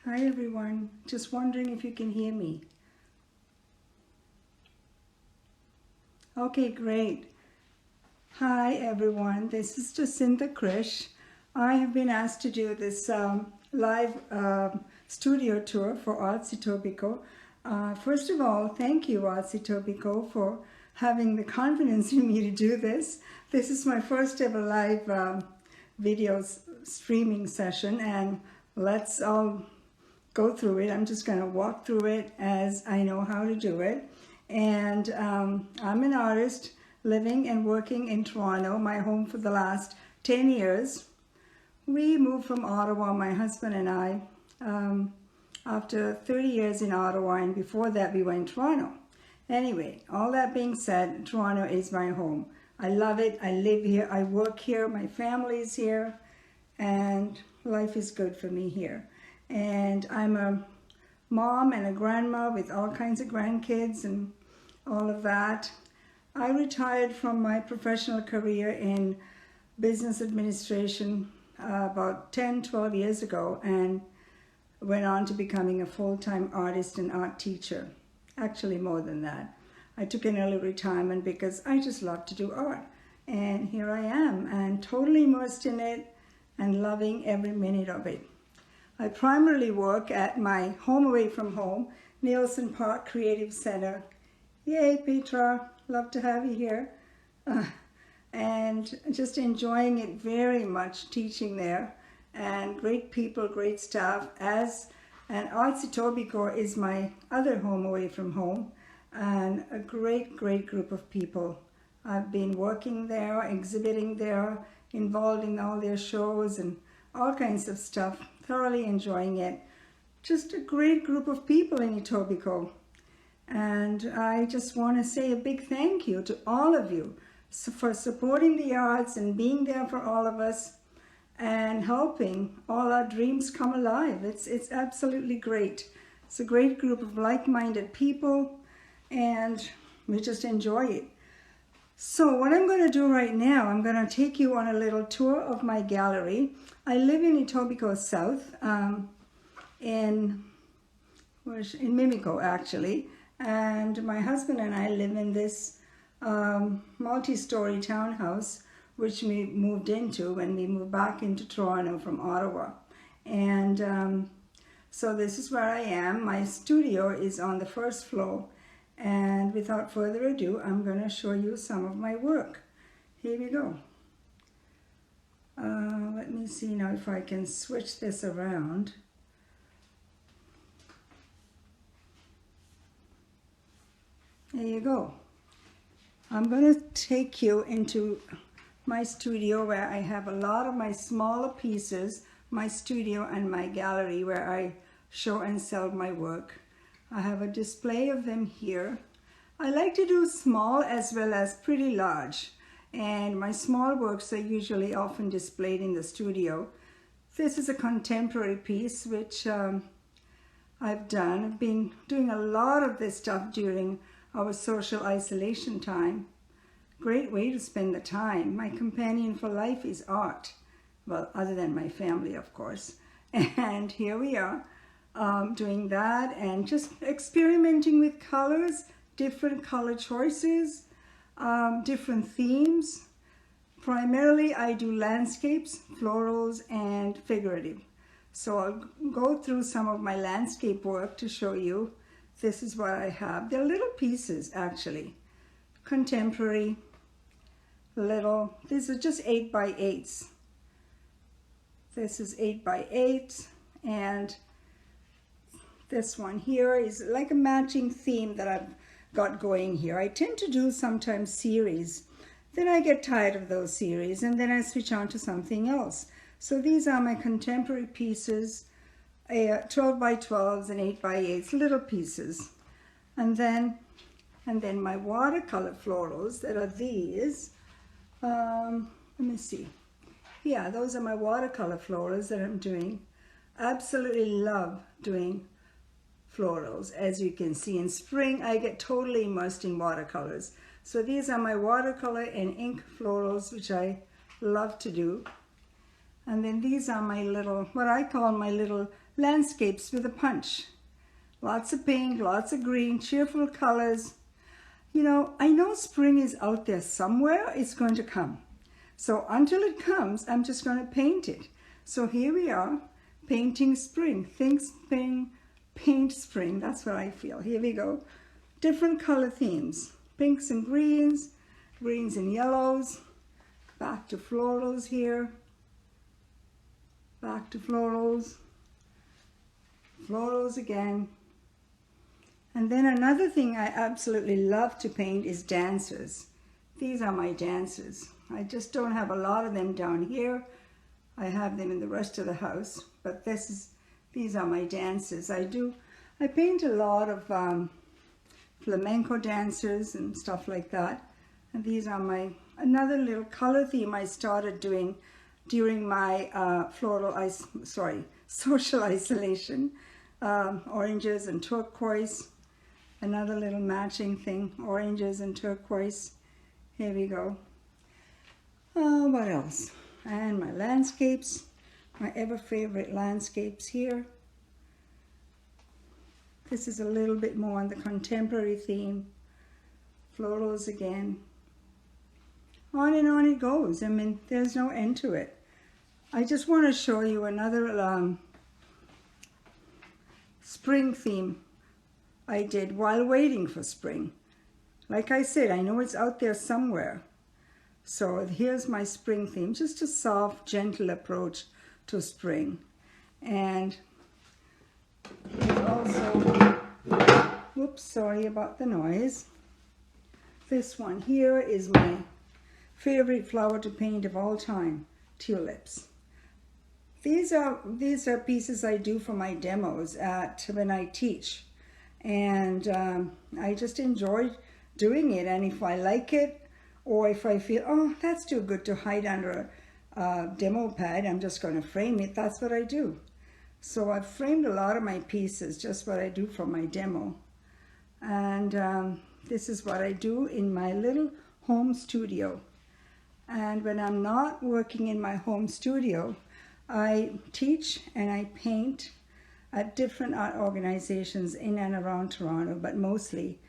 Hi everyone, just wondering if you can hear me. Okay, great. Hi everyone, this is Jacintha Krish. I have been asked to do this live studio tour for Arts Etobicoke. First of all, thank you Arts Etobicoke for having the confidence in me to do this. This is my first ever live video streaming session, and let's all go through it. I'm just going to walk through it as I know how to do it. And I'm an artist living and working in Toronto, my home for the last 10 years. We moved from Ottawa, my husband and I, after 30 years in Ottawa, and before that we were in Toronto. Anyway, all that being said, Toronto is my home. I love it. I live here. I work here. My family is here. And life is good for me here. And I'm a mom and a grandma with all kinds of grandkids and all of that. I retired from my professional career in business administration about 10-12 years ago, and went on to becoming a full-time artist and art teacher. Actually more than that. I took an early retirement because I just love to do art. And here I am, and totally immersed in it and loving every minute of it. I primarily work at my home away from home, Neilson Park Creative Center. Yay, Petra, love to have you here. And just enjoying it very much, teaching there. And great people, great staff. And Arts Etobicoke is my other home away from home. And a great, great group of people. I've been working there, exhibiting there, involved in all their shows and all kinds of stuff. Thoroughly enjoying it. Just a great group of people in Etobicoke. And I just want to say a big thank you to all of you for supporting the arts and being there for all of us and helping all our dreams come alive. It's absolutely great. It's a great group of like-minded people, and we just enjoy it. So what I'm going to do right now, I'm going to take you on a little tour of my gallery. I live in Etobicoke South, in Mimico actually, and my husband and I live in this multi-story townhouse which we moved into when we moved back into Toronto from Ottawa. And so this is where I am. My studio is on the first floor, and without further ado, I'm going to show you some of my work. Here we go. Let me see now if I can switch this around. There you go. I'm going to take you into my studio where I have a lot of my smaller pieces, my studio and my gallery where I show and sell my work. I have a display of them here. I like to do small as well as pretty large. And my small works are usually often displayed in the studio. This is a contemporary piece which I've done. I've been doing a lot of this stuff during our social isolation time. Great way to spend the time. My companion for life is art. Well, other than my family, of course. And here we are doing that and just experimenting with colors, different color choices, different themes. Primarily, I do landscapes, florals, and figurative. So I'll go through some of my landscape work to show you. This is what I have. They're little pieces, actually. Contemporary, little. These are just 8 by 8s. This is 8 by 8, and this one here is like a matching theme that I've got going here. I tend to do sometimes series. Then I get tired of those series, and then I switch on to something else. So these are my contemporary pieces, 12 by 12s and 8 by 8s, little pieces. And then my watercolor florals that are these. Let me see. Yeah, those are my watercolor florals that I'm doing. Absolutely love doing florals. As you can see, in spring I get totally immersed in watercolors. So these are my watercolor and ink florals, which I love to do. And then these are my little, what I call my little landscapes with a punch. Lots of pink, lots of green, cheerful colors. You know, I know spring is out there somewhere. It's going to come. So until it comes, I'm just going to paint it. So here we are, painting spring. Think spring, paint spring. That's what I feel. Here we go. Different color themes. Pinks and greens, greens and yellows. Back to florals here. Back to florals. Florals again. And then another thing I absolutely love to paint is dancers. These are my dancers. I just don't have a lot of them down here. I have them in the rest of the house, but these are my dancers. I paint a lot of flamenco dancers and stuff like that. And these are another little color theme I started doing during my social isolation. Oranges and turquoise. Another little matching thing, oranges and turquoise. Here we go. What else? And my landscapes, my ever favorite landscapes here. This is a little bit more on the contemporary theme. Florals again. On and on it goes. I mean, there's no end to it. I just want to show you another spring theme I did while waiting for spring. Like I said, I know it's out there somewhere. So here's my spring theme, just a soft, gentle approach to spring. And there's also, whoops, sorry about the noise. This one here is my favorite flower to paint of all time, tulips. These are pieces I do for my demos when I teach. And I just enjoy doing it. And if I like it, or if I feel, oh, that's too good to hide under a demo pad, I'm just going to frame it, that's what I do. So I've framed a lot of my pieces, just what I do for my demo. And this is what I do in my little home studio. And when I'm not working in my home studio, I teach and I paint at different art organizations in and around Toronto, but mostly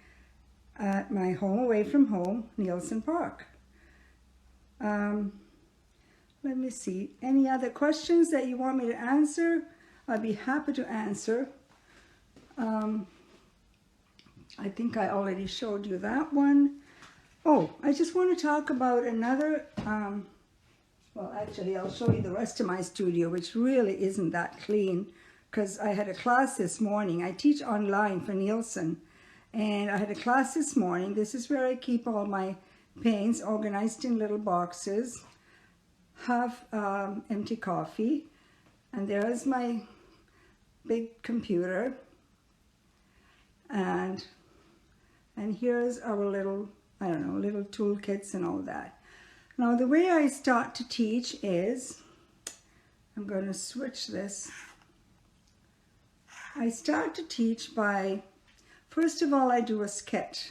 at my home away from home, Neilson Park. Let me see, any other questions that you want me to answer? I'll be happy to answer. I think I already showed you that one. Oh, I just want to talk about another, well actually I'll show you the rest of my studio, which really isn't that clean, because I had a class this morning. I teach online for Neilson, and I had a class this morning. This is where I keep all my paints organized in little boxes, have empty coffee, and there's my big computer, and here's our little, I don't know, little toolkits and all that. Now the way I start to teach is, I'm going to switch this. I start to teach by, first of all, I do a sketch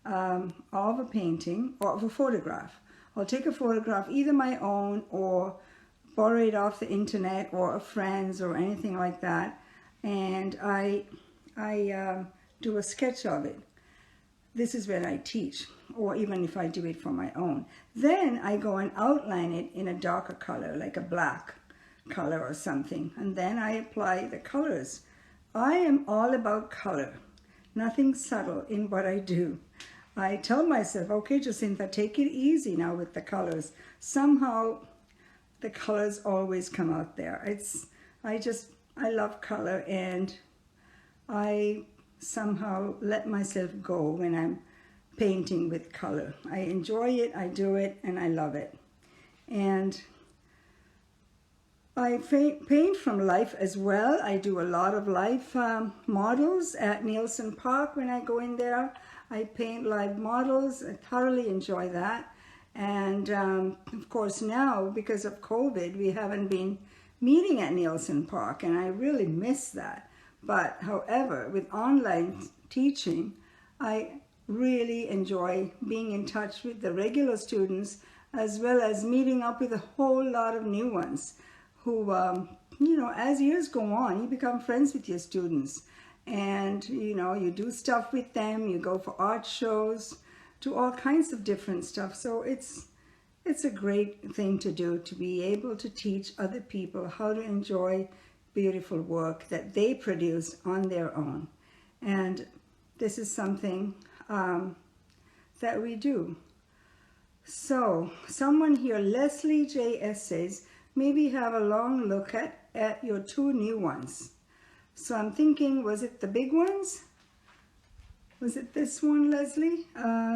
of a painting or of a photograph. I'll take a photograph, either my own or borrow it off the internet or a friend's or anything like that, and I do a sketch of it. This is when I teach, or even if I do it for my own. Then I go and outline it in a darker color, like a black color or something, and then I apply the colors. I am all about color, nothing subtle in what I do. I tell myself, okay, Jacintha, take it easy now with the colors. Somehow the colors always come out there. I love color, and I somehow let myself go when I'm painting with color. I enjoy it, I do it, and I love it. And I paint from life as well. I do a lot of life models at Neilson Park. When I go in there, I paint live models. I thoroughly enjoy that. And of course now, because of COVID, we haven't been meeting at Neilson Park, and I really miss that. But however, with online teaching, I really enjoy being in touch with the regular students, as well as meeting up with a whole lot of new ones. who, you know, as years go on, you become friends with your students. And, you know, you do stuff with them, you go for art shows, do all kinds of different stuff. So it's a great thing to do, to be able to teach other people how to enjoy beautiful work that they produce on their own. And this is something that we do. So someone here, Leslie J.S. says, maybe have a long look at your 2 new ones. So I'm thinking, was it the big ones? Was it this one, Leslie?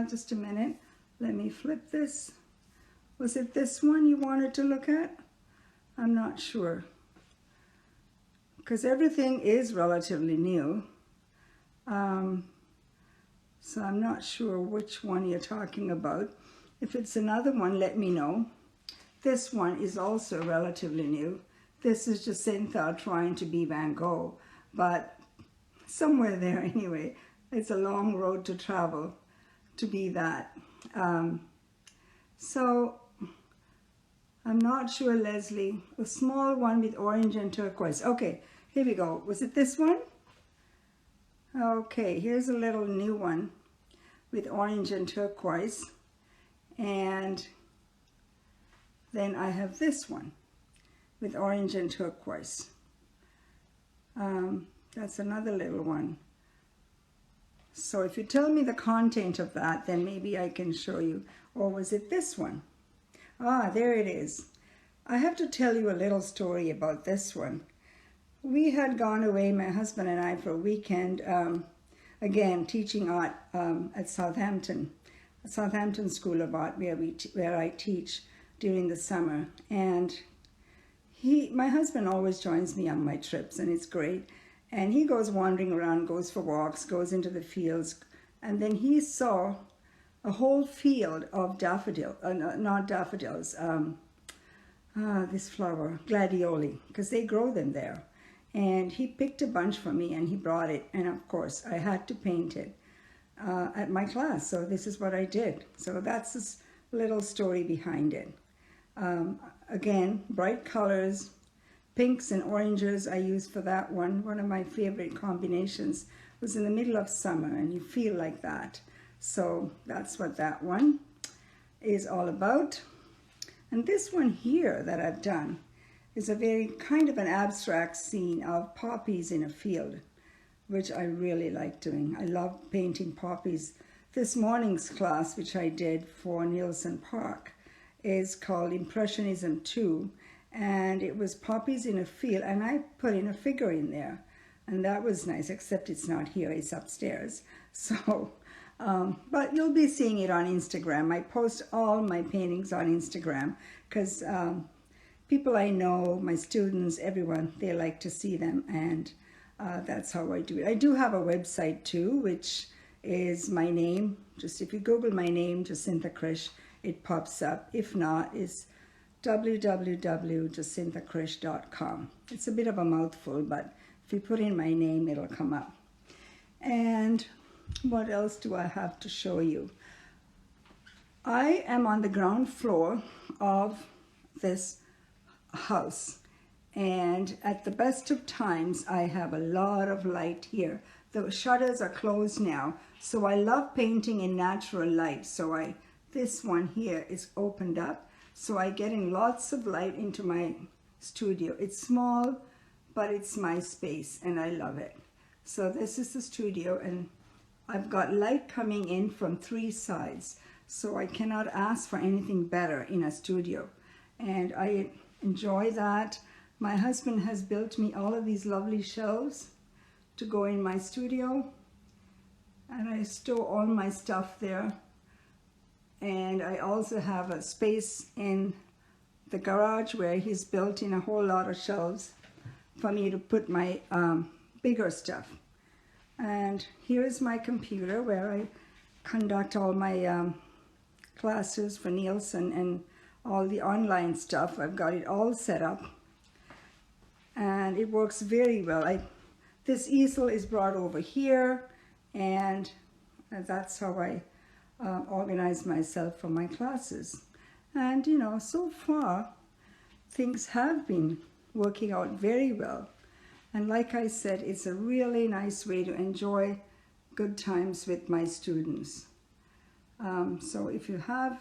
Just a minute. Let me flip this. Was it this one you wanted to look at? I'm not sure. Because everything is relatively new. So I'm not sure which one you're talking about. If it's another one, let me know. This one is also relatively new. This is Jacintha trying to be Van Gogh, but somewhere there anyway. It's a long road to travel to be that. So I'm not sure, Leslie. A small one with orange and turquoise. Okay, here we go. Was it this one? Okay, here's a little new one with orange and turquoise. And then I have this one with orange and turquoise. That's another little one. So if you tell me the content of that, then maybe I can show you. Or was it this one? Ah, there it is. I have to tell you a little story about this one. We had gone away, my husband and I, for a weekend, again, teaching art at Southampton School of Art, where I teach during the summer. And my husband always joins me on my trips, and it's great. And he goes wandering around, goes for walks, goes into the fields, and then he saw a whole field of not daffodils, this flower, gladioli, because they grow them there. And he picked a bunch for me and he brought it, and of course I had to paint it at my class, so this is what I did. So that's this little story behind it. Again, bright colors, pinks and oranges I used for that one. One of my favorite combinations was in the middle of summer, and you feel like that. So that's what that one is all about. And this one here that I've done is a very kind of an abstract scene of poppies in a field, which I really like doing. I love painting poppies. This morning's class, which I did for Neilson Park, is called Impressionism 2, and it was poppies in a field, and I put in a figure in there, and that was nice, except it's not here, it's upstairs. So, but you'll be seeing it on Instagram. I post all my paintings on Instagram because people I know, my students, everyone, they like to see them, and that's how I do it. I do have a website too, which is my name. Just if you Google my name, Jacintha Krish, it pops up. If not, it's www.jacinthakrish.com. It's a bit of a mouthful, but if you put in my name, it'll come up. And what else do I have to show you? I am on the ground floor of this house, and at the best of times I have a lot of light here. The shutters are closed now, so I love painting in natural light. So this one here is opened up, so I get in lots of light into my studio. It's small, but it's my space and I love it. So this is the studio, and I've got light coming in from 3 sides, so I cannot ask for anything better in a studio, and I enjoy that. My husband has built me all of these lovely shelves to go in my studio, and I store all my stuff there. And I also have a space in the garage where he's built in a whole lot of shelves for me to put my bigger stuff. And here is my computer where I conduct all my classes for Neilson and all the online stuff. I've got it all set up, and it works very well. This easel is brought over here, and that's how I organize myself for my classes. And you know, so far things have been working out very well. And like I said, it's a really nice way to enjoy good times with my students. So if you have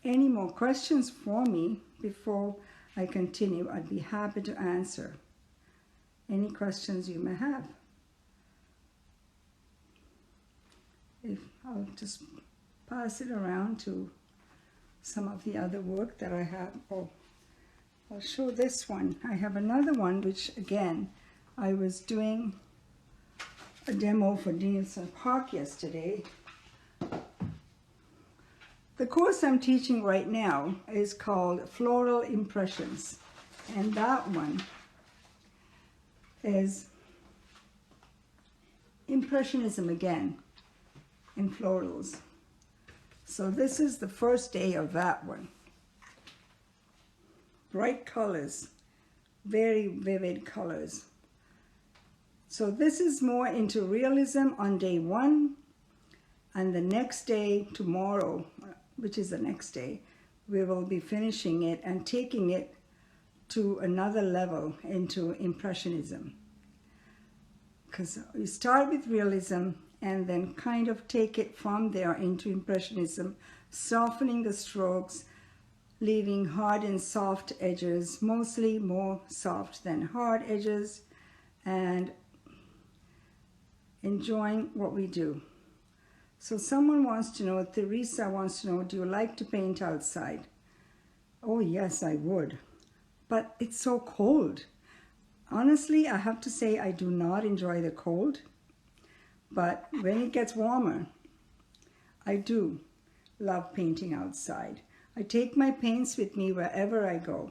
any more questions for me before I continue, I'd be happy to answer any questions you may have. I'll just pass it around to some of the other work that I have. Oh, I'll show this one. I have another one which, again, I was doing a demo for Neilson Park yesterday. The course I'm teaching right now is called Floral Impressions, and that one is Impressionism again in florals. So this is the first day of that one. Bright colors, very vivid colors. So this is more into realism on day one, and the next day, tomorrow, which is the next day, we will be finishing it and taking it to another level into Impressionism. Because we start with realism and then kind of take it from there into Impressionism, softening the strokes, leaving hard and soft edges, mostly more soft than hard edges, and enjoying what we do. So someone wants to know, Teresa wants to know, do you like to paint outside? Oh yes, I would, but it's so cold. Honestly, I have to say I do not enjoy the cold, but when it gets warmer, I do love painting outside. I take my paints with me wherever I go.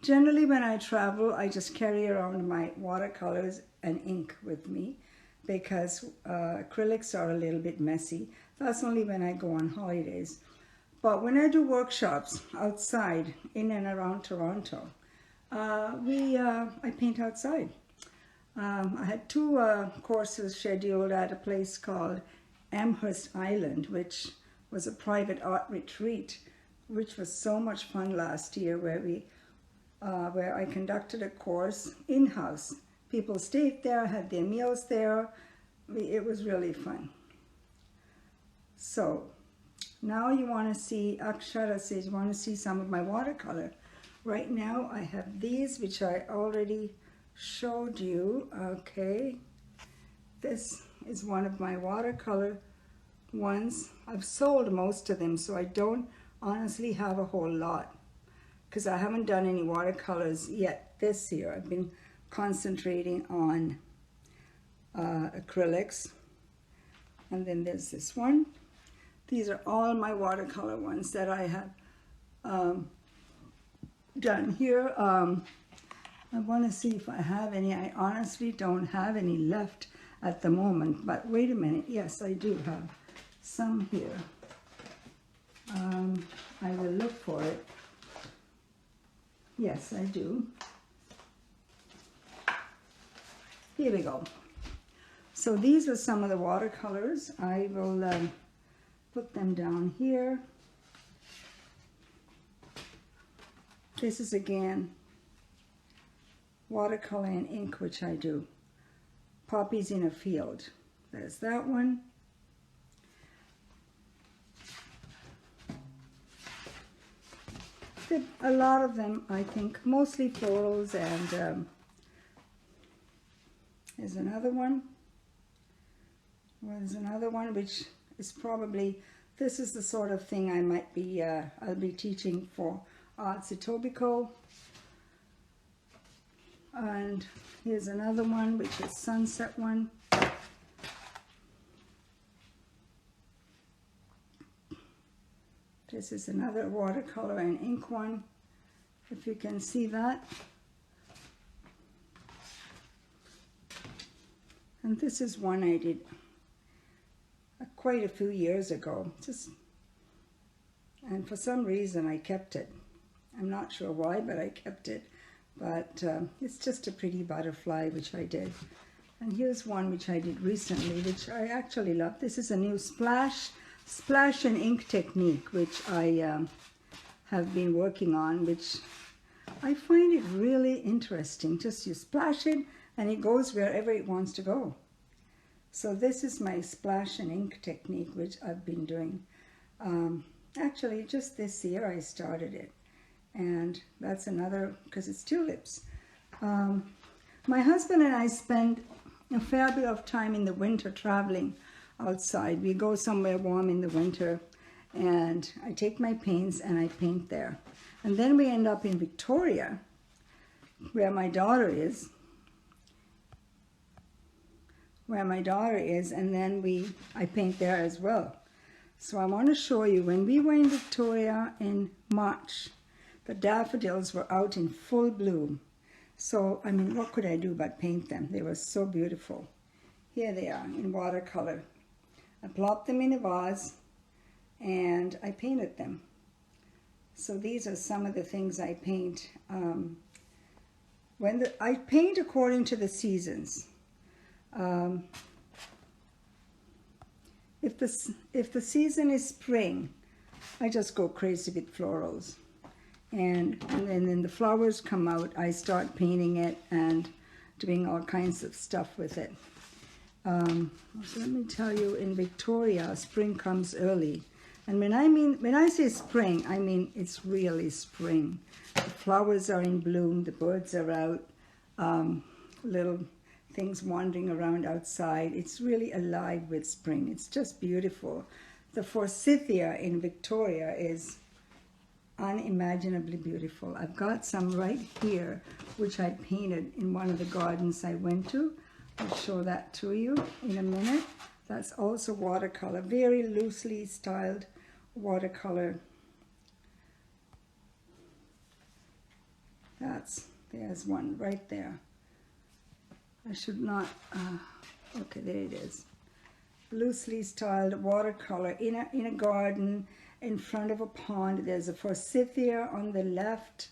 Generally, when I travel, I just carry around my watercolors and ink with me because acrylics are a little bit messy. That's only when I go on holidays. But when I do workshops outside, in and around Toronto, I paint outside. I had two courses scheduled at a place called Amherst Island, which was a private art retreat, which was so much fun last year, where I conducted a course in-house. People stayed there, had their meals there. It was really fun. So now you want to see, Akshata says you want to see some of my watercolor. Right now I have these, which I already showed you. Okay, this is one of my watercolor ones. I've sold most of them, so I don't honestly have a whole lot because I haven't done any watercolors yet this year. I've been concentrating on acrylics. And then there's this one. These are all my watercolor ones that I have done here. I want to see if I have any. I honestly don't have any left at the moment, but wait a minute. Yes, I do have some here. I will look for it. Yes, I do. Here we go. So these are some of the watercolors. I will put them down here. This is again watercolor and ink, which I do. Poppies in a Field. There's that one. A lot of them, I think, mostly florals, and there's another one. Well, there's another one which is probably, this is the sort of thing I might be, I'll be teaching for Arts Etobicoke. And here's another one, which is sunset one. This is another watercolor and ink one, if you can see that. And this is one I did quite a few years ago. And for some reason I kept it. I'm not sure why, but I kept it. But it's just a pretty butterfly, which I did. And here's one which I did recently, which I actually love. This is a new splash and ink technique, which I have been working on, which I find it really interesting. Just you splash it and it goes wherever it wants to go. So this is my splash and ink technique, which I've been doing. Actually, just this year I started it. And that's another, because it's tulips. My husband and I spend a fair bit of time in the winter traveling outside. We go somewhere warm in the winter, and I take my paints and I paint there. And then we end up in Victoria, where my daughter is. And then I paint there as well. So I want to show you, when we were in Victoria in March, the daffodils were out in full bloom. So, I mean, what could I do but paint them? They were so beautiful. Here they are in watercolor. I plopped them in a vase and I painted them. So these are some of the things I paint. I paint according to the seasons. If the season is spring, I just go crazy with florals. And then the flowers come out, I start painting it and doing all kinds of stuff with it. So let me tell you, in Victoria, spring comes early. And when I say spring, I mean it's really spring. The flowers are in bloom, the birds are out, little things wandering around outside. It's really alive with spring. It's just beautiful. The forsythia in Victoria is unimaginably beautiful. I've got some right here, which I painted in one of the gardens I went to. I'll show that to you in a minute. That's also watercolor, very loosely styled watercolor. There's one right there. I should not, okay, there it is. Loosely styled watercolor in a garden in front of a pond. There's a forsythia on the left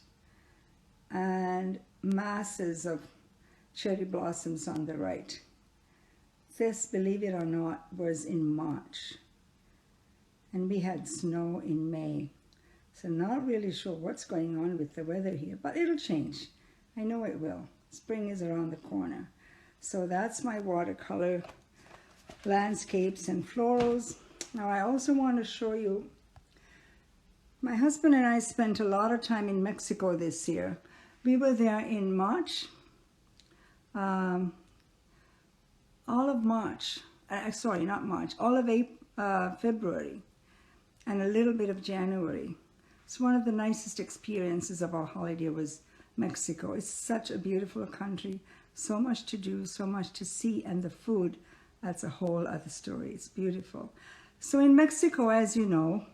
and masses of cherry blossoms on the right. This, believe it or not, was in March. And we had snow in May. So not really sure what's going on with the weather here, but it'll change. I know it will. Spring is around the corner. So that's my watercolor landscapes and florals. Now I also want to show you, my husband and I spent a lot of time in Mexico this year. We were there in March, all of March, sorry, not March, all of February, and a little bit of January. It's one of the nicest experiences of our holiday was Mexico. It's such a beautiful country, so much to do, so much to see, and the food, that's a whole other story. It's beautiful. So in Mexico, as you know,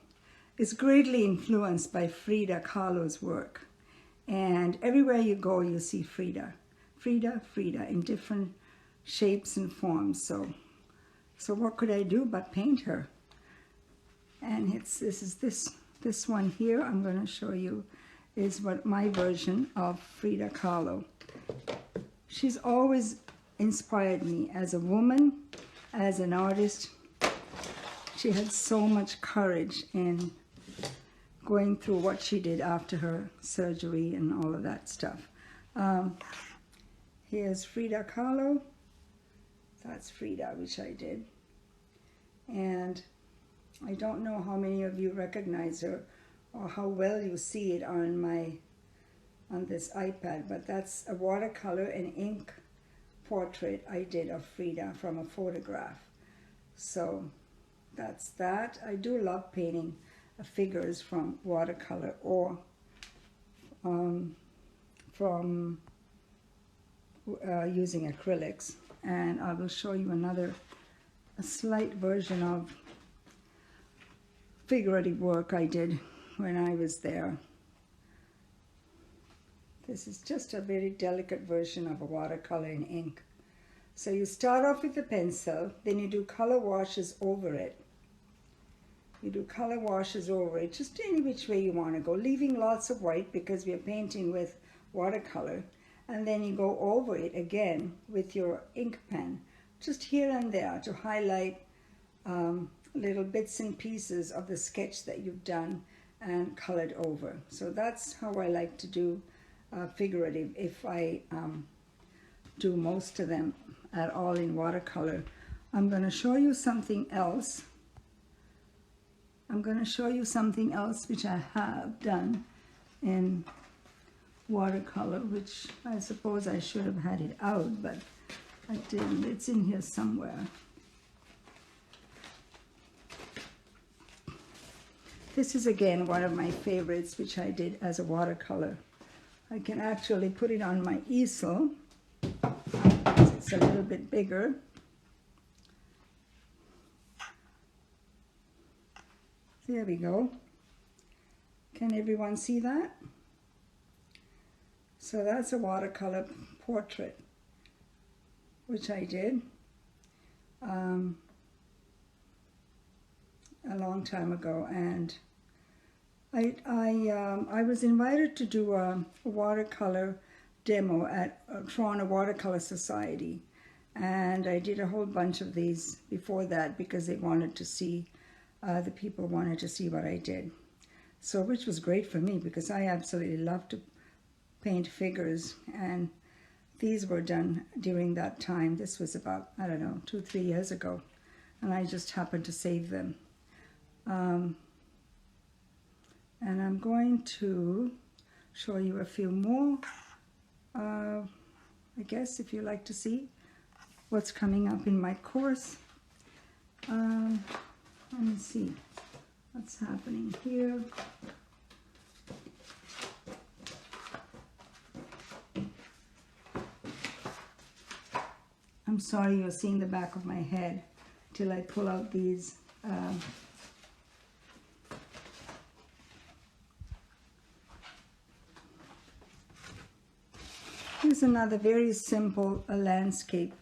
is greatly influenced by Frida Kahlo's work. And everywhere you go, you see Frida. Frida, Frida, in different shapes and forms. So what could I do but paint her? And this one here I'm going to show you is what my version of Frida Kahlo. She's always inspired me as a woman, as an artist. She had so much courage in going through what she did after her surgery and all of that stuff. Here's Frida Kahlo. That's Frida, which I did. And I don't know how many of you recognize her or how well you see it on this iPad, but that's a watercolor and ink portrait I did of Frida from a photograph. So that's that. I do love painting figures from watercolor or from using acrylics. And I will show you a slight version of figurative work I did when I was there. This is just a very delicate version of a watercolor in ink. So you start off with the pencil, then you do color washes over it. You do color washes over it, just any which way you want to go, leaving lots of white because we are painting with watercolor. And then you go over it again with your ink pen, just here and there to highlight little bits and pieces of the sketch that you've done and colored over. So that's how I like to do figurative if I do most of them at all in watercolor. I'm going to show you something else. I'm going to show you something else which I have done in watercolor, which I suppose I should have had it out, but I didn't. It's in here somewhere. This is again one of my favorites, which I did as a watercolor. I can actually put it on my easel. It's a little bit bigger. There we go. Can everyone see that? So that's a watercolor portrait, which I did a long time ago, and I was invited to do a watercolor demo at Toronto Watercolor Society, and I did a whole bunch of these before that because they wanted to see, the people wanted to see what I did. So, which was great for me because I absolutely love to paint figures, and these were done during that time. This was about, I don't know, 2-3 years ago, and I just happened to save them. And I'm going to show you a few more, I guess, if you like to see what's coming up in my course. Let me see what's happening here. I'm sorry you're seeing the back of my head till I pull out these here's another very simple landscape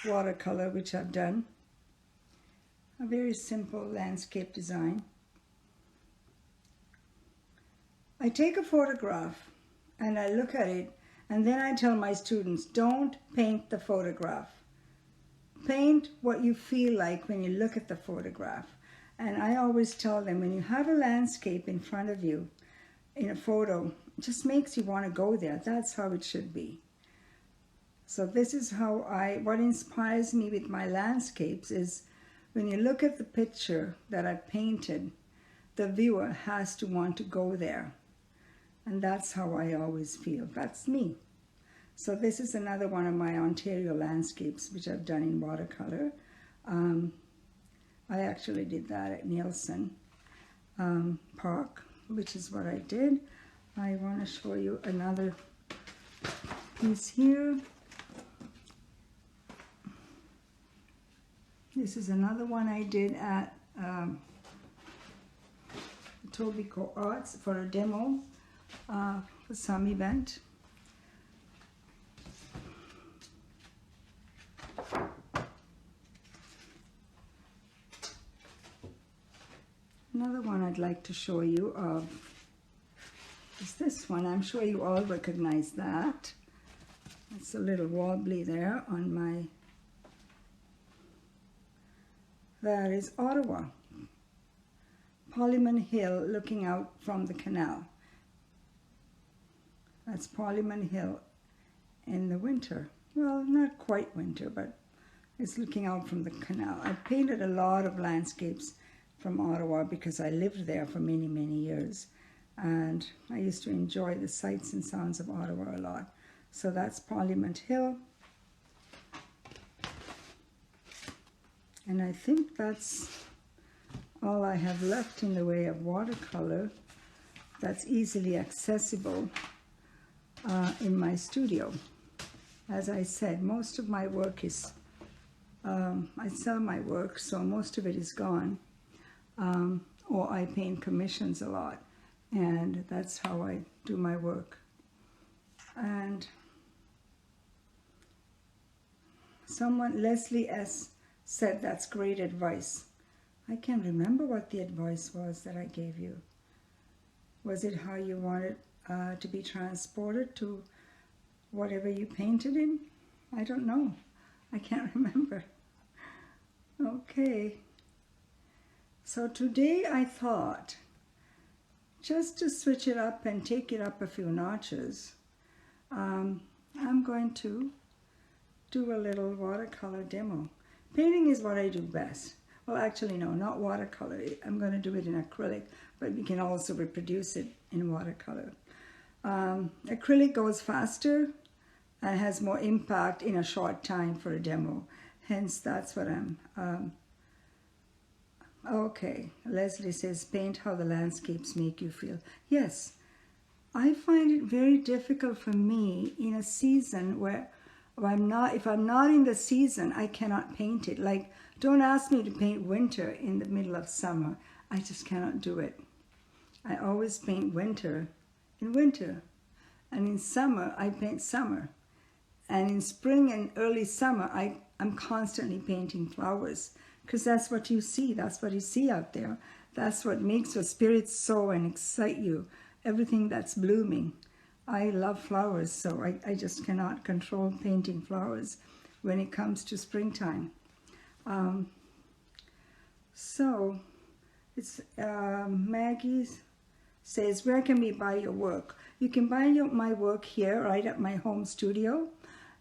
watercolor which I've done. A very simple landscape design. I take a photograph and I look at it, and then I tell my students, don't paint the photograph. Paint what you feel like when you look at the photograph. And I always tell them, when you have a landscape in front of you in a photo, it just makes you want to go there. That's how it should be. So this is how what inspires me with my landscapes is when you look at the picture that I painted, the viewer has to want to go there. And that's how I always feel. That's me. So this is another one of my Ontario landscapes, which I've done in watercolor. I actually did that at Neilson Park, which is what I did. I want to show you another piece here. This is another one I did at Etobicoke Arts for a demo for some event. Another one I'd like to show you of is this one. I'm sure you all recognize that. It's a little wobbly there on my... That is Ottawa. Parliament Hill looking out from the canal. That's Parliament Hill in the winter. Well, not quite winter, but it's looking out from the canal. I painted a lot of landscapes from Ottawa because I lived there for many, many years. And I used to enjoy the sights and sounds of Ottawa a lot. So that's Parliament Hill. And I think that's all I have left in the way of watercolor that's easily accessible in my studio. As I said, most of my work is, I sell my work, so most of it is gone. Or I paint commissions a lot, and that's how I do my work. And someone, Leslie S., said that's great advice. I can't remember what the advice was that I gave you. Was it how you wanted to be transported to whatever you painted in? I don't know. I can't remember. Okay. So today I thought, just to switch it up and take it up a few notches, I'm going to do a little watercolor demo. Painting is what I do best. Well, actually, no, not watercolor. I'm going to do it in acrylic, but we can also reproduce it in watercolor. Acrylic goes faster and has more impact in a short time for a demo. Hence, that's what I'm... Okay, Leslie says, paint how the landscapes make you feel. Yes, I find it very difficult for me in a season where if I'm not in the season, I cannot paint it. Like, don't ask me to paint winter in the middle of summer. I just cannot do it. I always paint winter in winter. And in summer, I paint summer. And in spring and early summer, I'm constantly painting flowers. Because that's what you see. That's what you see out there. That's what makes your spirit soar and excite you. Everything that's blooming. I love flowers, so I just cannot control painting flowers when it comes to springtime. So, it's Maggie says, where can we buy your work? You can buy my work here, right at my home studio.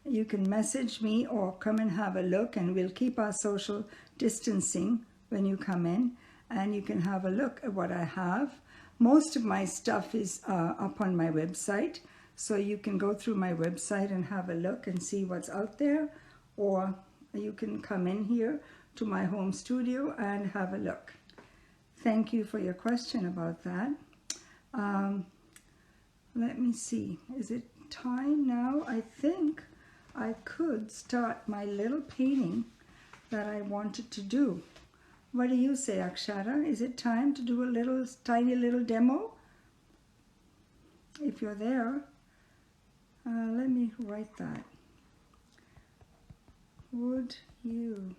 You can message me or come and have a look, and we'll keep our social distancing when you come in, and you can have a look at what I have. Most of my stuff is up on my website, so you can go through my website and have a look and see what's out there, or you can come in here to my home studio and have a look. Thank you for your question about that. Let me see, is it time now? I think I could start my little painting that I wanted to do. What do you say, Akshata? Is it time to do a tiny little demo? If you're there, let me write that. Would you?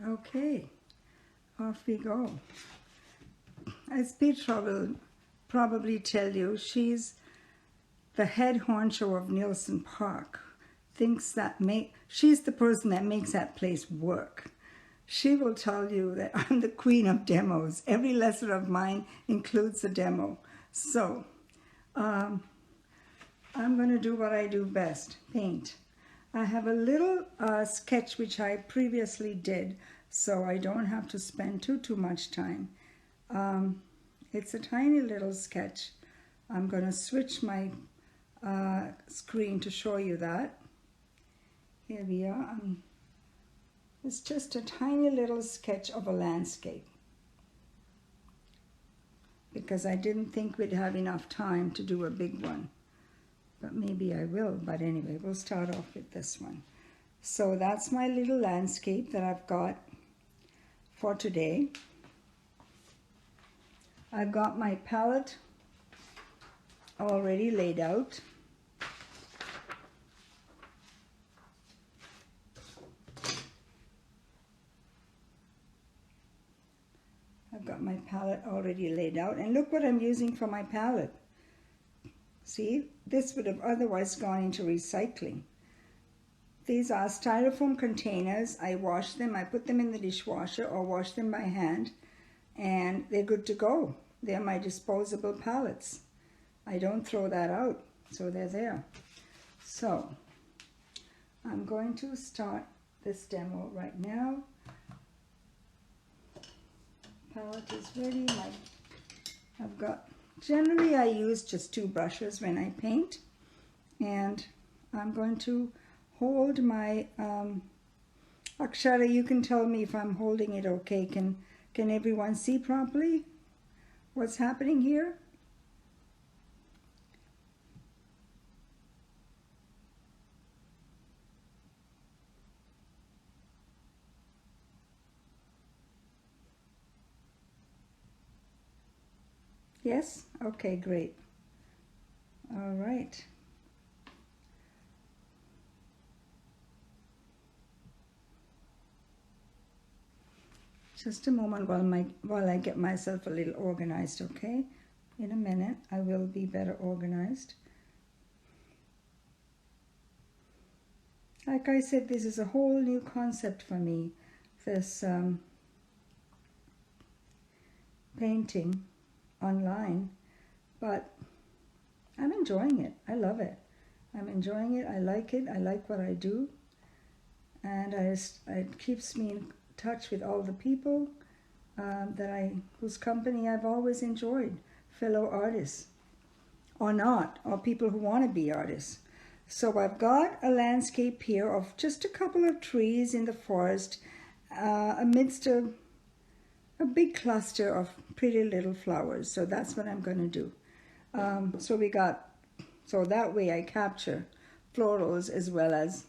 Okay. Off we go. As Petra will probably tell you, she's the head honcho of Neilson Park. She's the person that makes that place work. She will tell you that I'm the queen of demos. Every lesson of mine includes a demo. So, I'm going to do what I do best, paint. I have a little sketch which I previously did, so I don't have to spend too much time. It's a tiny little sketch. I'm going to switch my screen to show you that. Here we are. It's just a tiny little sketch of a landscape, because I didn't think we'd have enough time to do a big one. But maybe I will. But anyway, we'll start off with this one. So that's my little landscape that I've got for today. I've got my palette already laid out. I've got my palette already laid out. And look what I'm using for my palette. See, this would have otherwise gone into recycling. These are styrofoam containers. I wash them, I put them in the dishwasher or wash them by hand, and they're good to go. They're my disposable palettes. I don't throw that out, so they're there. So, I'm going to start this demo right now. Palette is ready. Generally I use just 2 brushes when I paint, and I'm going to hold my Akshata, you can tell me if I'm holding it okay. Can everyone see properly what's happening here? Yes? Okay, great. All right. Just a moment while I get myself a little organized, okay? In a minute, I will be better organized. Like I said, this is a whole new concept for me, this painting online, but I'm enjoying it. I love it. I'm enjoying it. I like it. I like what I do. And it keeps me in touch with all the people whose company I've always enjoyed, fellow artists, or not, or people who want to be artists. So I've got a landscape here of just a couple of trees in the forest amidst a big cluster of pretty little flowers. So that's what I'm going to do. So that way I capture florals as well as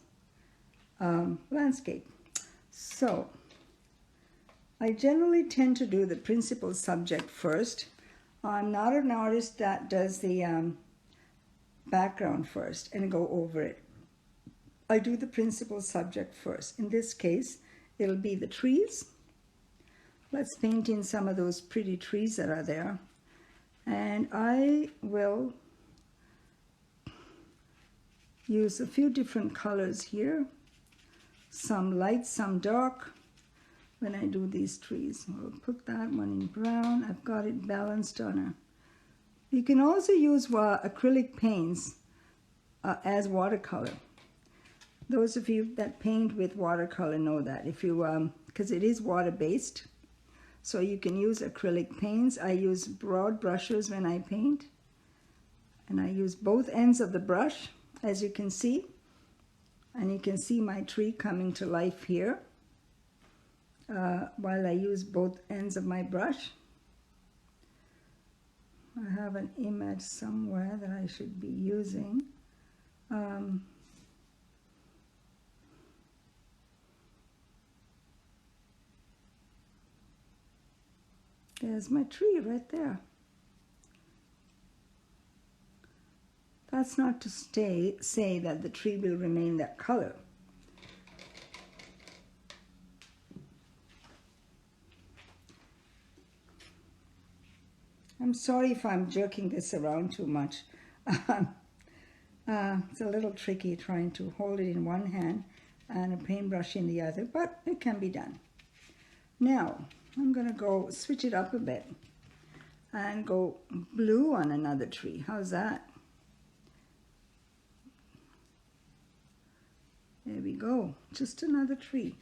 landscape. So I generally tend to do the principal subject first. I'm not an artist that does the background first and go over it. I do the principal subject first. In this case, it'll be the trees. Let's paint in some of those pretty trees that are there. And I will use a few different colors here. Some light, some dark when I do these trees. I'll put that one in brown. I've got it balanced on a... You can also use acrylic paints as watercolor. Those of you that paint with watercolor know that. If you, because it is water-based, so you can use acrylic paints. I use broad brushes when I paint, and I use both ends of the brush, as you can see. And you can see my tree coming to life here while I use both ends of my brush. I have an image somewhere that I should be using. There's my tree right there. That's not to say that the tree will remain that color. I'm sorry if I'm jerking this around too much. It's a little tricky trying to hold it in one hand and a paintbrush in the other, but it can be done. Now, I'm going to go switch it up a bit and go blue on another tree. How's that? There we go. Just another tree.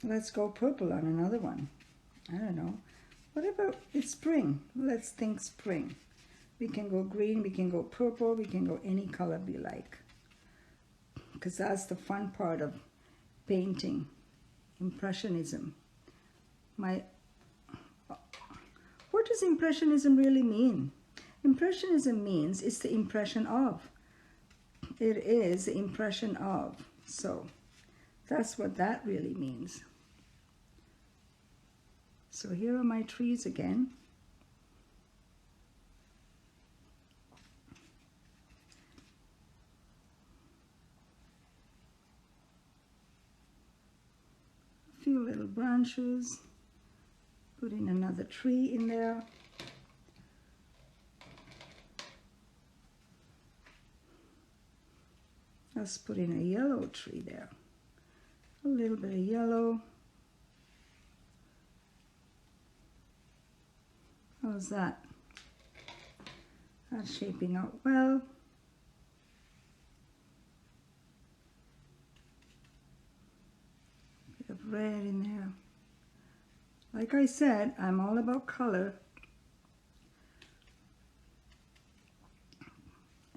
Let's go purple on another one. I don't know. Whatever, it's spring. Let's think spring. We can go green, we can go purple, we can go any color we like. Because that's the fun part of painting, Impressionism. What does Impressionism really mean? Impressionism means it's the impression of. It is the impression of. So that's what that really means. So here are my trees again. A few little branches. Put in another tree in there. Let's put in a yellow tree there. A little bit of yellow. How's that? That's shaping out well. Bit of red in there. Like I said, I'm all about color.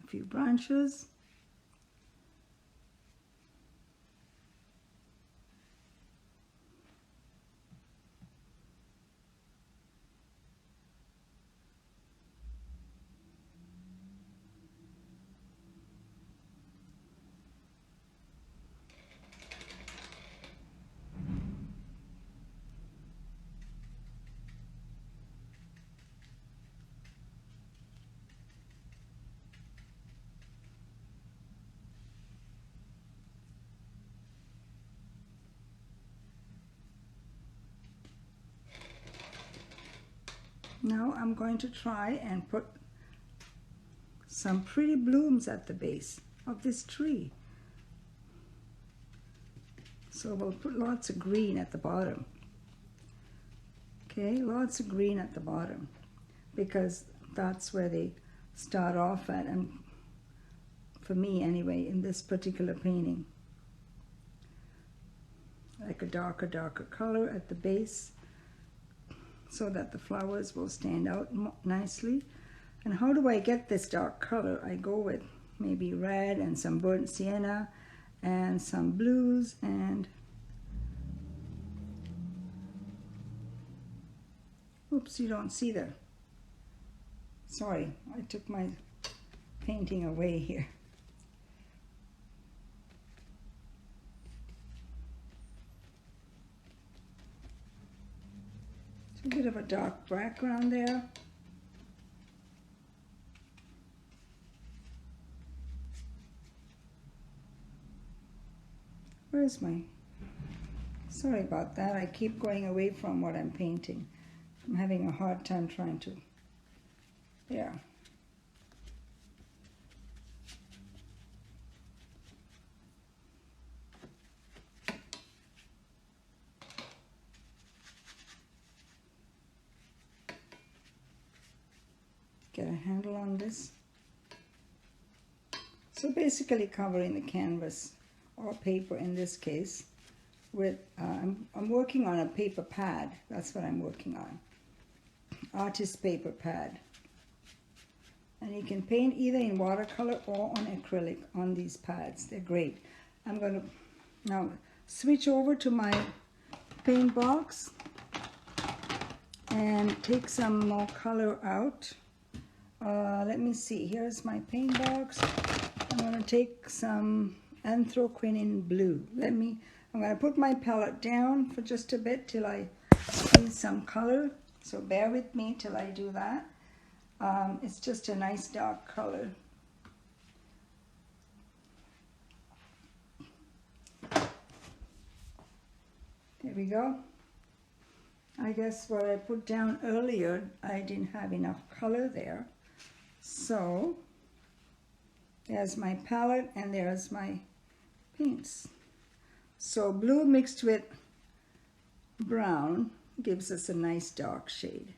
A few branches. Now I'm going to try and put some pretty blooms at the base of this tree. So we'll put lots of green at the bottom. Okay, lots of green at the bottom, because that's where they start off at, and for me anyway, in this particular painting. Like a darker color at the base, so that the flowers will stand out nicely. And how do I get this dark color? I go with maybe red and some burnt sienna and some blues, and oops, you don't see the, sorry, I took my painting away here. A bit of a dark background there. Where's my, sorry about that, I keep going away from what I'm painting. I'm having a hard time trying to, yeah. Get a handle on this. So basically covering the canvas or paper in this case with, I'm working on a paper pad. That's what I'm working on. Artist paper pad. And you can paint either in watercolor or on acrylic on these pads. They're great. I'm going to now switch over to my paint box and take some more color out. Let me see, here's my paint box. I'm going to take some anthraquinine blue. I'm going to put my palette down for just a bit till I see some color. So bear with me till I do that. It's just a nice dark color. There we go. I guess what I put down earlier, I didn't have enough color there. So there's my palette and there's my paints. So blue mixed with brown gives us a nice dark shade.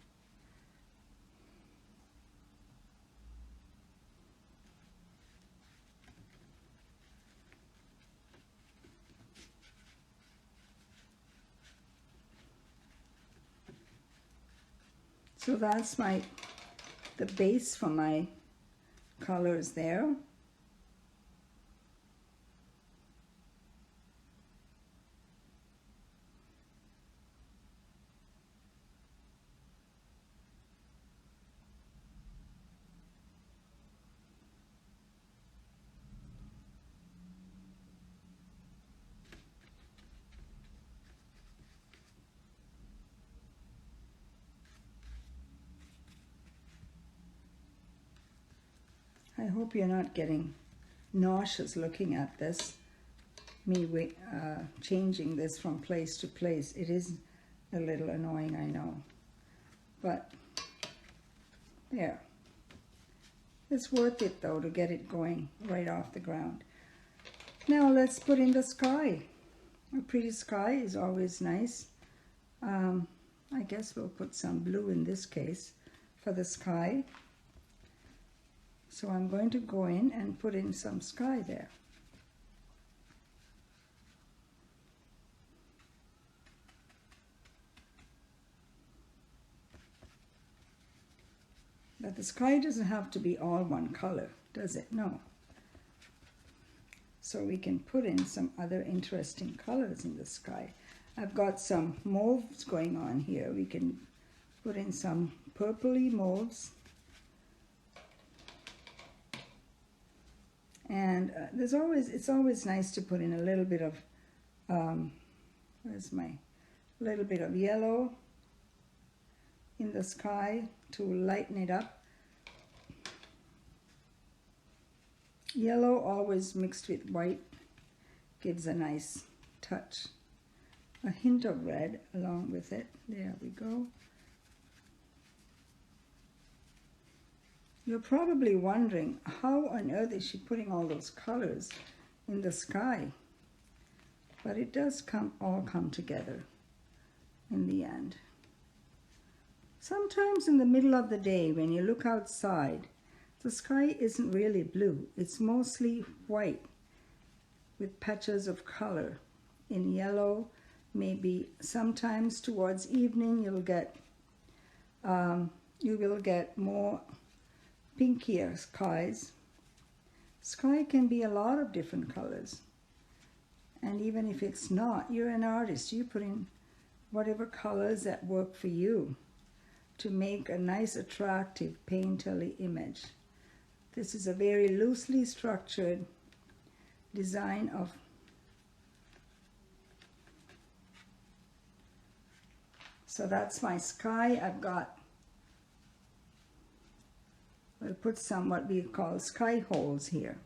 So that's the base for my colors there. I hope you're not getting nauseous looking at this, me changing this from place to place. It is a little annoying, I know, but there. It's worth it though to get it going right off the ground. Now let's put in the sky. A pretty sky is always nice. I guess we'll put some blue in this case for the sky. So I'm going to go in and put in some sky there. But the sky doesn't have to be all one color, does it? No. So we can put in some other interesting colors in the sky. I've got some mauves going on here. We can put in some purpley mauves. And it's always nice to put in a little bit of, little bit of yellow in the sky to lighten it up. Yellow always mixed with white gives a nice touch. A hint of red along with it. There we go. You're probably wondering, how on earth is she putting all those colors in the sky? But it does all come together in the end. Sometimes in the middle of the day when you look outside, the sky isn't really blue. It's mostly white with patches of color in yellow. Maybe sometimes towards evening you will get more pinkier skies. Sky can be a lot of different colors. And even if it's not, you're an artist. You put in whatever colors that work for you to make a nice, attractive, painterly image. This is a very loosely structured design of so that's my sky. We'll put some what we call sky holes here.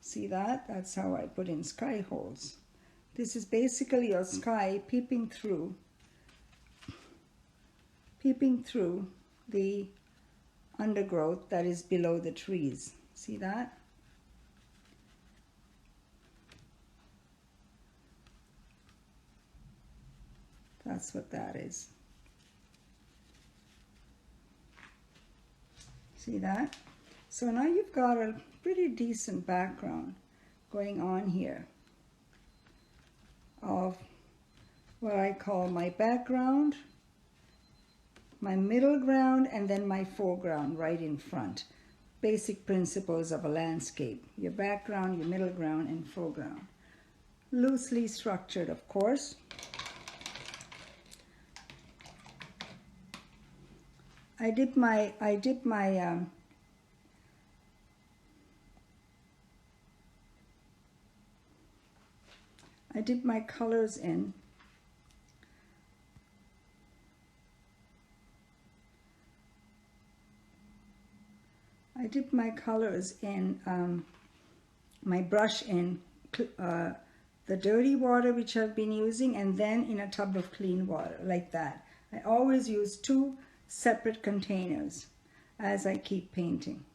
See that? That's how I put in sky holes. This is basically your sky peeping through the undergrowth that is below the trees. See that? That's what that is. See that? So now you've got a pretty decent background going on here of what I call my background, my middle ground, and then my foreground right in front. Basic principles of a landscape. Your background, your middle ground, and foreground. Loosely structured, of course. I dip my colors in. I dip my colors in, my brush in the dirty water which I've been using, and then in a tub of clean water, like that. I always use 2 separate containers as I keep painting.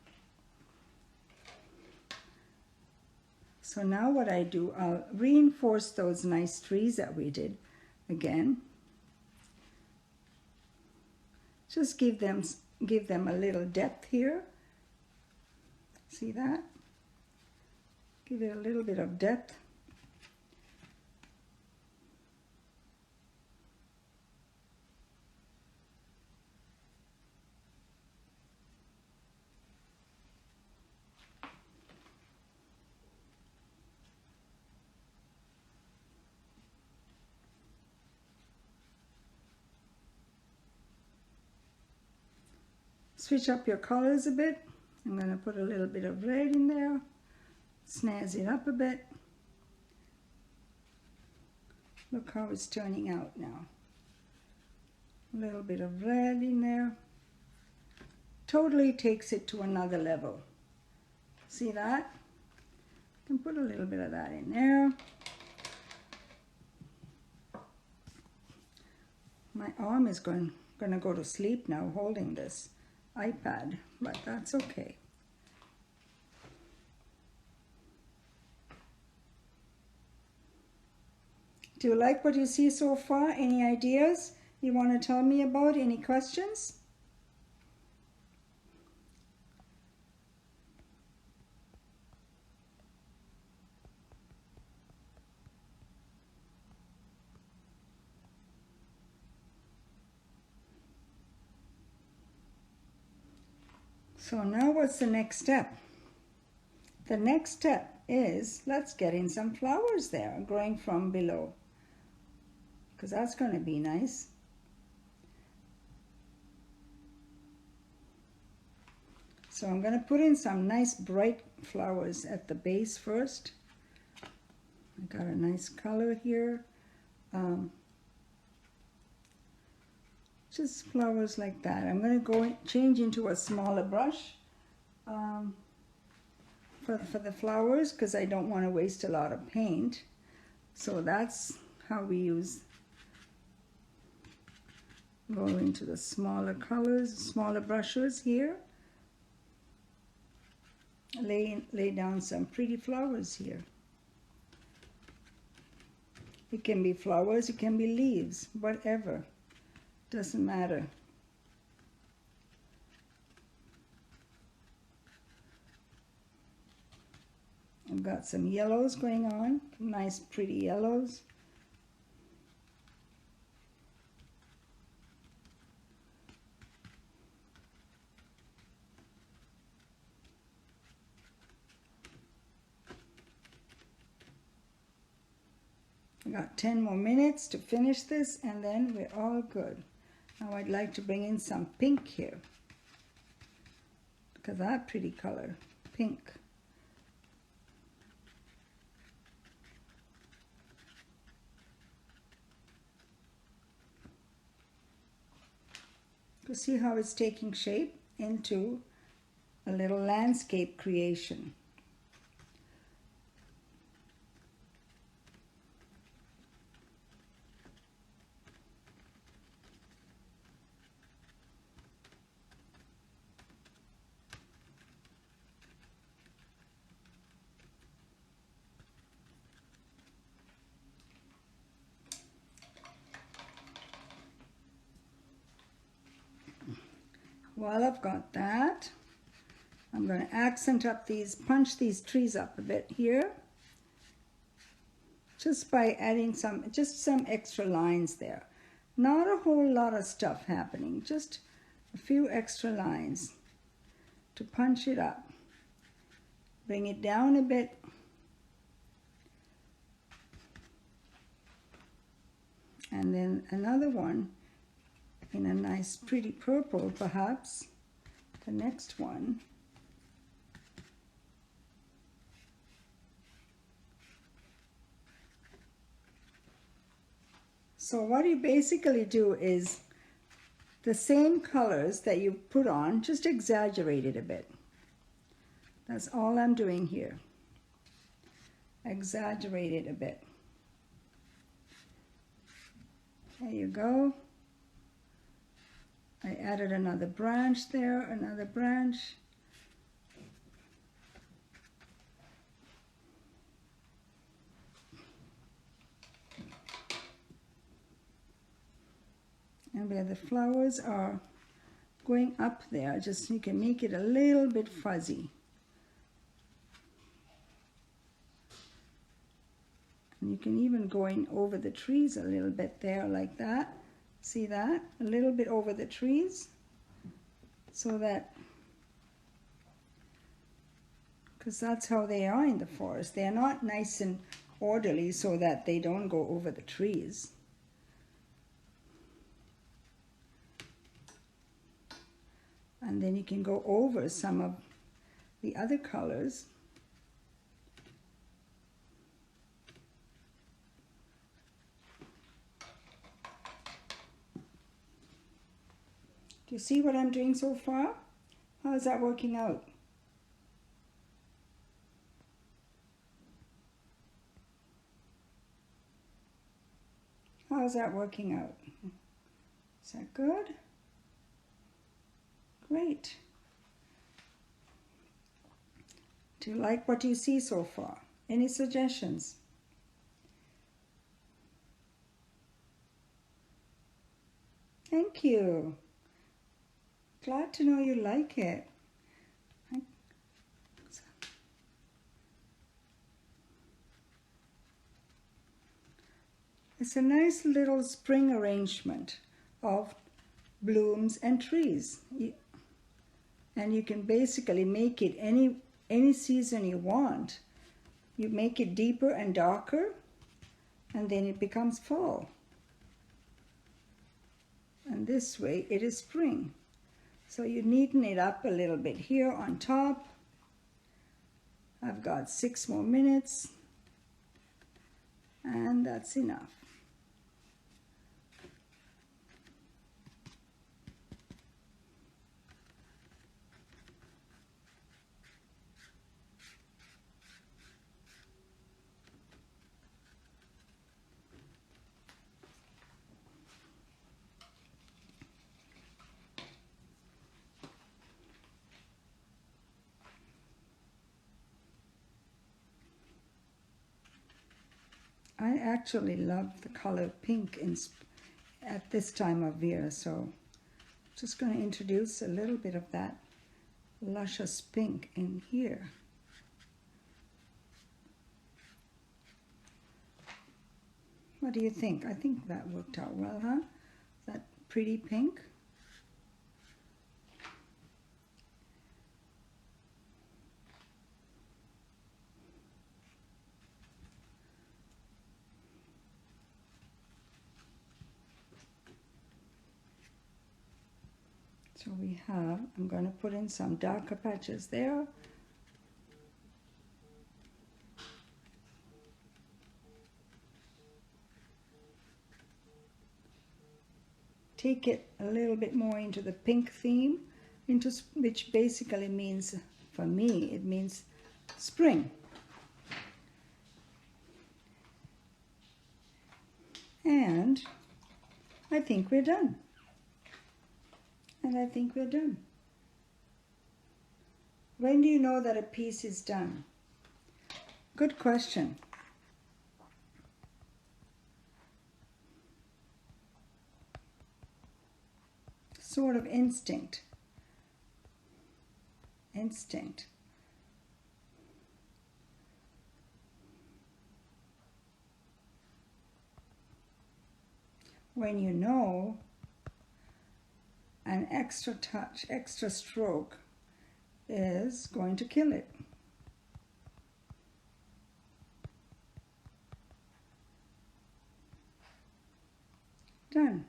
So now what I do, I'll reinforce those nice trees that we did again. Just give them a little depth here. See that? Give it a little bit of depth. Switch up your colors a bit. I'm going to put a little bit of red in there, snazz it up a bit. Look how it's turning out now. A little bit of red in there. Totally takes it to another level. See that? I can put a little bit of that in there. My arm is going to go to sleep now holding this iPad, but that's okay. Do you like what you see so far? Any ideas you want to tell me about? Any questions? So now what's the next step? The next step is, let's get in some flowers there, growing from below, because that's going to be nice. So I'm going to put in some nice bright flowers at the base first. I got a nice color here. Just flowers like that. I'm going to change into a smaller brush for the flowers, because I don't want to waste a lot of paint. So that's how we go into the smaller colors, smaller brushes here. lay down some pretty flowers here. It can be flowers, it can be leaves, whatever. Doesn't matter. I've got some yellows going on, nice pretty yellows. I got 10 more minutes to finish this and then we're all good. Now I'd like to bring in some pink here. Look at that pretty color, pink. You see how it's taking shape into a little landscape creation. While I've got that, I'm going to accent up these, punch these trees up a bit here, just by adding some extra lines there. Not a whole lot of stuff happening, just a few extra lines to punch it up. Bring it down a bit. And then another one in a nice pretty purple, perhaps, the next one. So what you basically do is the same colors that you put on, just exaggerate it a bit. That's all I'm doing here. Exaggerate it a bit. There you go. I added another branch there, another branch. And where the flowers are going up there, just you can make it a little bit fuzzy. And you can even go in over the trees a little bit there like that. See that? A little bit over the trees, so that, because that's how they are in the forest. They are not nice and orderly so that they don't go over the trees. And then you can go over some of the other colors. Do you see what I'm doing so far? How is that working out? How is that working out? Is that good? Great. Do you like what you see so far? Any suggestions? Thank you. Glad to know you like it. It's a nice little spring arrangement of blooms and trees. And you can basically make it any season you want. You make it deeper and darker, and then it becomes fall. And this way it is spring. So you neaten it up a little bit here on top. I've got 6 more minutes, and that's enough. I actually love the color pink at this time of year, so just going to introduce a little bit of that luscious pink in here. What do you think? I think that worked out well, huh? That pretty pink. So we have, I'm going to put in some darker patches there. Take it a little bit more into the pink theme, which basically means, for me, it means spring. And I think we're done. And I think we're done. When do you know that a piece is done? Good question. Sort of instinct. Instinct. When you know an extra touch, extra stroke is going to kill it. Done.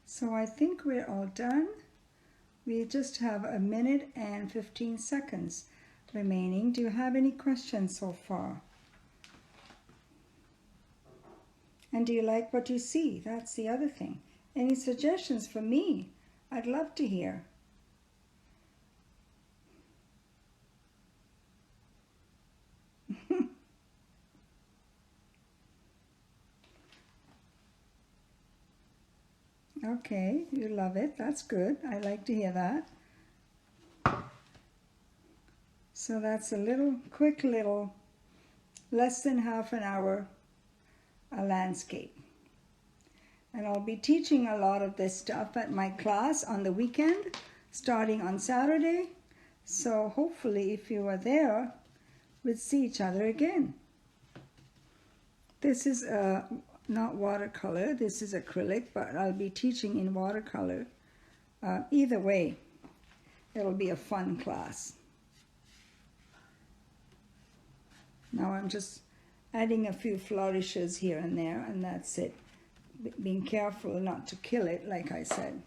So I think we're all done. We just have 1 minute and 15 seconds remaining. Do you have any questions so far? And do you like what you see? That's the other thing. Any suggestions for me? I'd love to hear. Okay, you love it. That's good. I like to hear that. So that's a quick little, less than half an hour, a landscape. And I'll be teaching a lot of this stuff at my class on the weekend, starting on Saturday. So hopefully if you are there, we'll see each other again. This is not watercolor, this is acrylic, but I'll be teaching in watercolor. Either way, it'll be a fun class. Now I'm just adding a few flourishes here and there, and that's it. Being careful not to kill it, like I said.